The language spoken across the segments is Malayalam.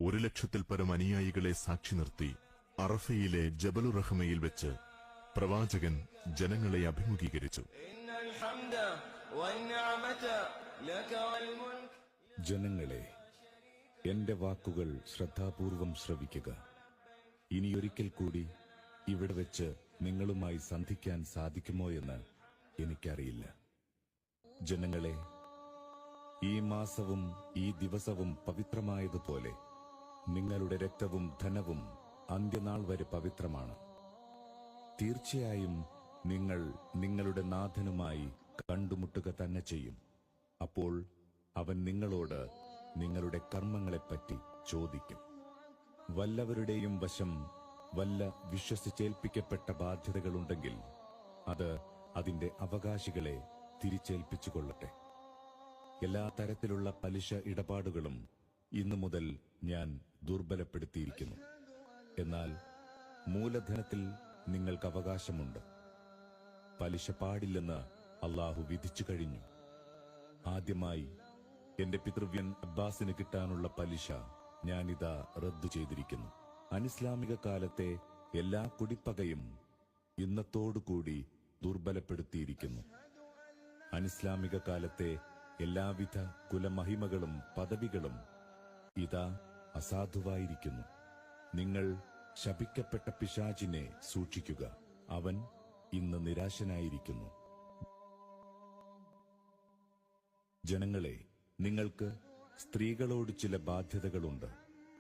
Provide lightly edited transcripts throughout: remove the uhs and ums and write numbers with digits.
1,00,000-ൽ പരം അനുയായികളെ സാക്ഷി നിർത്തി അറഫയിലെ ജബലുർ റഹ്മയിൽ വെച്ച് പ്രവാചകൻ ജനങ്ങളെ അഭിമുഖീകരിച്ചു. ജനങ്ങളെ, എന്റെ വാക്കുകൾ ശ്രദ്ധാപൂർവം ശ്രവിക്കുക. ഇനിയൊരിക്കൽ കൂടി ഇവിടെ വെച്ച് നിങ്ങളുമായി സന്ധിക്കാൻ സാധിക്കുമോ എന്ന് എനിക്കറിയില്ല. ജനങ്ങളെ, ഈ മാസവും ഈ ദിവസവും പവിത്രമായതുപോലെ നിങ്ങളുടെ രക്തവും ധനവും അന്ത്യനാൾ വരെ പവിത്രമാണ്. തീർച്ചയായും നിങ്ങൾ നിങ്ങളുടെ നാഥനുമായി കണ്ടുമുട്ടുക തന്നെ ചെയ്യും. അപ്പോൾ അവൻ നിങ്ങളോട് നിങ്ങളുടെ കർമ്മങ്ങളെപ്പറ്റി ചോദിക്കും. വല്ലവരുടെയും വശം വല്ല വിശ്വസിച്ചേൽപ്പിക്കപ്പെട്ട ബാധ്യതകളുണ്ടെങ്കിൽ അത് അതിന്റെ അവകാശികളെ തിരിച്ചേൽപ്പിച്ചുകൊള്ളട്ടെ. എല്ലാ തരത്തിലുള്ള പലിശ ഇടപാടുകളും ഇന്നു മുതൽ ഞാൻ ദുർബലപ്പെടുത്തിയിരിക്കുന്നു. എന്നാൽ മൂലധനത്തിൽ നിങ്ങൾക്ക് അവകാശമുണ്ട്. പലിശ പാടില്ലെന്ന് അള്ളാഹു വിധിച്ചു കഴിഞ്ഞു. ആദ്യമായി എന്റെ പിതൃവ്യൻ അബ്ബാസിന് കിട്ടാനുള്ള പലിശ ഞാനിതാ റദ്ദു ചെയ്തിരിക്കുന്നു. അനിസ്ലാമിക കാലത്തെ എല്ലാ കുടിപ്പകയും ഇന്നത്തോടുകൂടി ദുർബലപ്പെടുത്തിയിരിക്കുന്നു. അനിസ്ലാമിക കാലത്തെ എല്ലാവിധ കുലമഹിമകളും പദവികളും ഇതാ അസാധുവായിരിക്കുന്നു. നിങ്ങൾ ശപിക്കപ്പെട്ട പിശാചിനെ സൂക്ഷിക്കുക. അവൻ ഇന്ന് നിരാശനായിരിക്കുന്നു. ജനങ്ങളെ, നിങ്ങൾക്ക് സ്ത്രീകളോട് ചില ബാധ്യതകളുണ്ട്.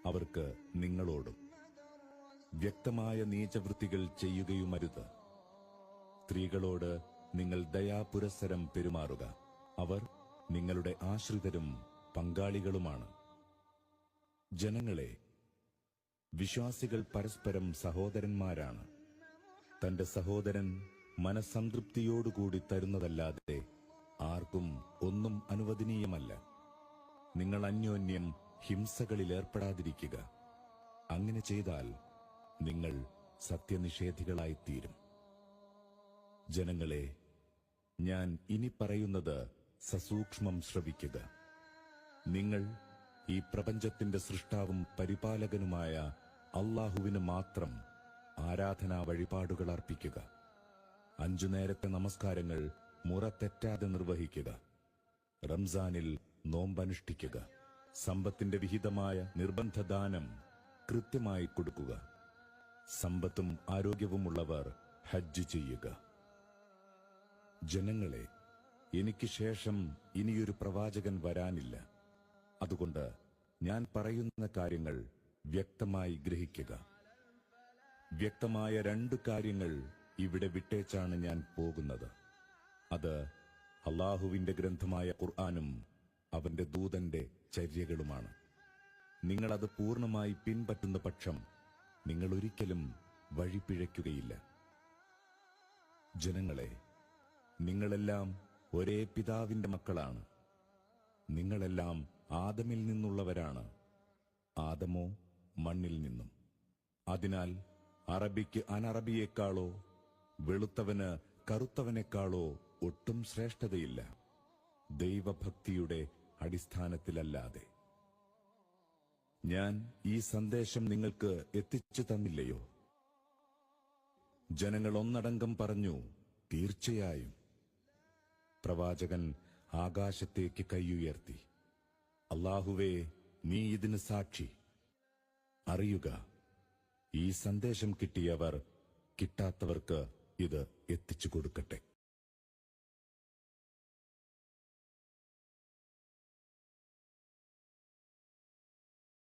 അവർക്ക് നിങ്ങളോടും. വ്യക്തമായ നീചവൃത്തികൾ ചെയ്യുകയുമരുത്. സ്ത്രീകളോട് നിങ്ങൾ ദയാപുരസ്സരം പെരുമാറുക. അവർ നിങ്ങളുടെ ആശ്രിതരും പങ്കാളികളുമാണ്. ജനങ്ങളെ, വിശ്വാസികൾ പരസ്പരം സഹോദരന്മാരാണ്. തന്റെ സഹോദരൻ മനസ്സംതൃപ്തിയോടുകൂടി തരുന്നതല്ലാതെ ആർക്കും ഒന്നും അനുവദനീയമല്ല. നിങ്ങൾ അന്യോന്യം ഹിംസകളിലേർപ്പെടാതിരിക്കുക. അങ്ങനെ ചെയ്താൽ നിങ്ങൾ സത്യനിഷേധികളായിത്തീരും. ജനങ്ങളെ, ഞാൻ ഇനി പറയുന്നത് സസൂക്ഷ്മം ശ്രവിക്കുക. നിങ്ങൾ ഈ പ്രപഞ്ചത്തിന്റെ സൃഷ്ടാവും പരിപാലകനുമായ അള്ളാഹുവിന് മാത്രം ആരാധനാ വഴിപാടുകൾ അർപ്പിക്കുക. 5 നേരത്തെ നമസ്കാരങ്ങൾ മുറ തെറ്റാതെ നിർവഹിക്കുക. റംസാനിൽ നോമ്പനുഷ്ഠിക്കുക. സമ്പത്തിന്റെ വിഹിതമായ നിർബന്ധദാനം കൃത്യമായി കൊടുക്കുക. സമ്പത്തും ആരോഗ്യവുമുള്ളവർ ഹജ്ജ് ചെയ്യുക. ജനങ്ങളെ, എനിക്ക് ശേഷം ഇനിയൊരു പ്രവാചകൻ വരാനില്ല. അതുകൊണ്ട് ഞാൻ പറയുന്ന കാര്യങ്ങൾ വ്യക്തമായി ഗ്രഹിക്കുക. വ്യക്തമായ 2 കാര്യങ്ങൾ ഇവിടെ വിട്ടേച്ചാണ് ഞാൻ പോകുന്നത്. അത് അള്ളാഹുവിന്റെ ഗ്രന്ഥമായ ഖുർആനും അവന്റെ ദൂതന്റെ ചര്യകളുമാണ്. നിങ്ങളത് പൂർണ്ണമായി പിൻപറ്റുന്ന പക്ഷം നിങ്ങൾ ഒരിക്കലും വഴിപിഴയ്ക്കുകയില്ല. ജനങ്ങളെ, നിങ്ങളെല്ലാം ഒരേ പിതാവിന്റെ മക്കളാണ്. നിങ്ങളെല്ലാം ആദമിൽ നിന്നുള്ളവരാണ്. ആദമോ മണ്ണിൽ നിന്നും. അതിനാൽ അറബിക്ക് അനറബിയേക്കാളോ വെളുത്തവന് കറുത്തവനേക്കാളോ ഒട്ടും ശ്രേഷ്ഠതയില്ല, ദൈവഭക്തിയുടെ അടിസ്ഥാനത്തിലല്ലാതെ. ഞാൻ ഈ സന്ദേശം നിങ്ങൾക്ക് എത്തിച്ചു തന്നില്ലയോ? ജനങ്ങൾ ഒന്നടങ്കം പറഞ്ഞു, തീർച്ചയായും. പ്രവാചകൻ ആകാശത്തേക്ക് കൈയുയർത്തി, അല്ലാഹുവേ, നീ ഇതിന് സാക്ഷി. അറിയുക, ഈ സന്ദേശം കിട്ടിയവർ കിട്ടാത്തവർക്ക് ഇത് എത്തിച്ചു കൊടുക്കട്ടെ.